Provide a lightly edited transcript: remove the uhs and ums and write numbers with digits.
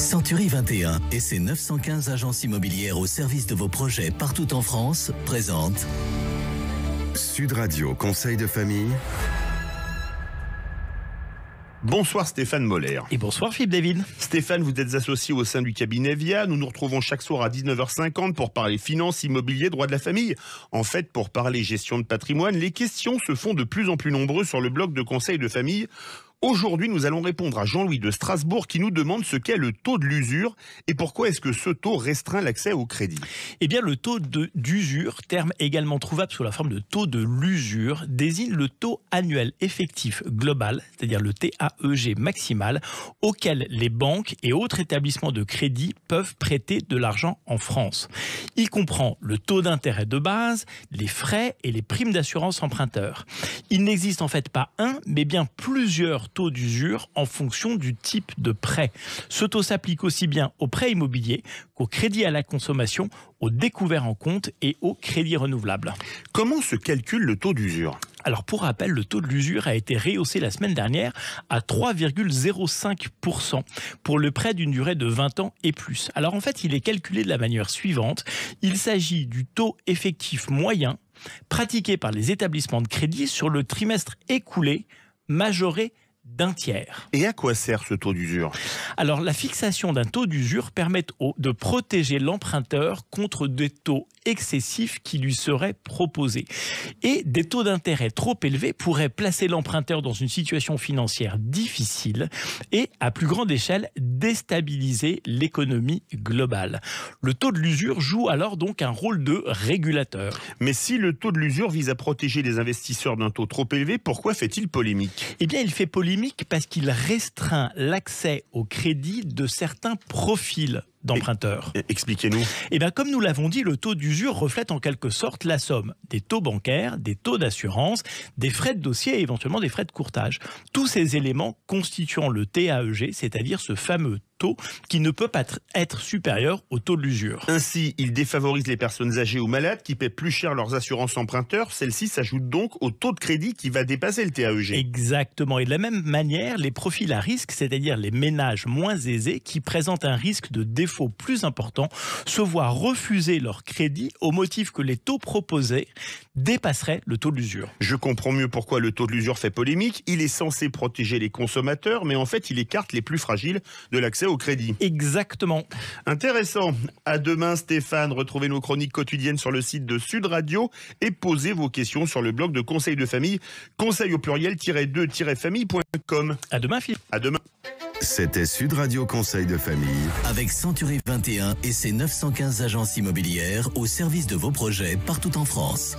Century 21 et ses 915 agences immobilières au service de vos projets partout en France présentent Sud Radio Conseil de famille. Bonsoir Stéphane Moller. Et bonsoir Philippe David. Stéphane, vous êtes associé au sein du cabinet VIA. Nous nous retrouvons chaque soir à 19h50 pour parler finances, immobilier, droit de la famille. En fait, pour parler gestion de patrimoine, les questions se font de plus en plus nombreuses sur le blog de conseil de famille. Aujourd'hui, nous allons répondre à Jean-Louis de Strasbourg qui nous demande ce qu'est le taux de l'usure et pourquoi est-ce que ce taux restreint l'accès au crédit. Eh bien, le taux d'usure, terme également trouvable sous la forme de taux de l'usure, désigne le taux annuel effectif global, c'est-à-dire le TAEG maximal, auquel les banques et autres établissements de crédit peuvent prêter de l'argent en France. Il comprend le taux d'intérêt de base, les frais et les primes d'assurance emprunteur. Il n'existe en fait pas un, mais bien plusieurs taux d'usure en fonction du type de prêt. Ce taux s'applique aussi bien aux prêts immobiliers qu'au crédit à la consommation, au découvert en compte et au crédit renouvelable. Comment se calcule le taux d'usure ? Alors pour rappel, le taux de l'usure a été rehaussé la semaine dernière à 3,05% pour le prêt d'une durée de 20 ans et plus. Alors en fait, il est calculé de la manière suivante. Il s'agit du taux effectif moyen pratiqué par les établissements de crédit sur le trimestre écoulé, majoré d'un tiers. Et à quoi sert ce taux d'usure ? Alors, la fixation d'un taux d'usure permet de protéger l'emprunteur contre des taux excessifs qui lui seraient proposés. Et des taux d'intérêt trop élevés pourraient placer l'emprunteur dans une situation financière difficile et, à plus grande échelle, déstabiliser l'économie globale. Le taux de l'usure joue alors donc un rôle de régulateur. Mais si le taux de l'usure vise à protéger les investisseurs d'un taux trop élevé, pourquoi fait-il polémique ? Eh bien, il fait polémique parce qu'il restreint l'accès au crédit de certains profils d'emprunteurs. Expliquez-nous. Eh bien, comme nous l'avons dit, le taux d'usure reflète en quelque sorte la somme des taux bancaires, des taux d'assurance, des frais de dossier et éventuellement des frais de courtage. Tous ces éléments constituant le TAEG, c'est-à-dire ce fameux taux qui ne peut pas être supérieur au taux de l'usure. Ainsi, il défavorise les personnes âgées ou malades qui paient plus cher leurs assurances emprunteurs. Celle-ci s'ajoute donc au taux de crédit qui va dépasser le TAEG. Exactement. Et de la même manière, les profils à risque, c'est-à-dire les ménages moins aisés qui présentent un risque de défaut plus important, se voient refuser leur crédit au motif que les taux proposés dépasseraient le taux de l'usure. Je comprends mieux pourquoi le taux de l'usure fait polémique. Il est censé protéger les consommateurs, mais en fait, il écarte les plus fragiles de l'accès au crédit. Exactement. Intéressant. À demain, Stéphane. Retrouvez nos chroniques quotidiennes sur le site de Sud Radio et posez vos questions sur le blog de Conseil de famille, conseil au pluriel-2-famille.com. À demain, Philippe. À demain. C'était Sud Radio Conseil de famille. avec Century 21 et ses 915 agences immobilières au service de vos projets partout en France.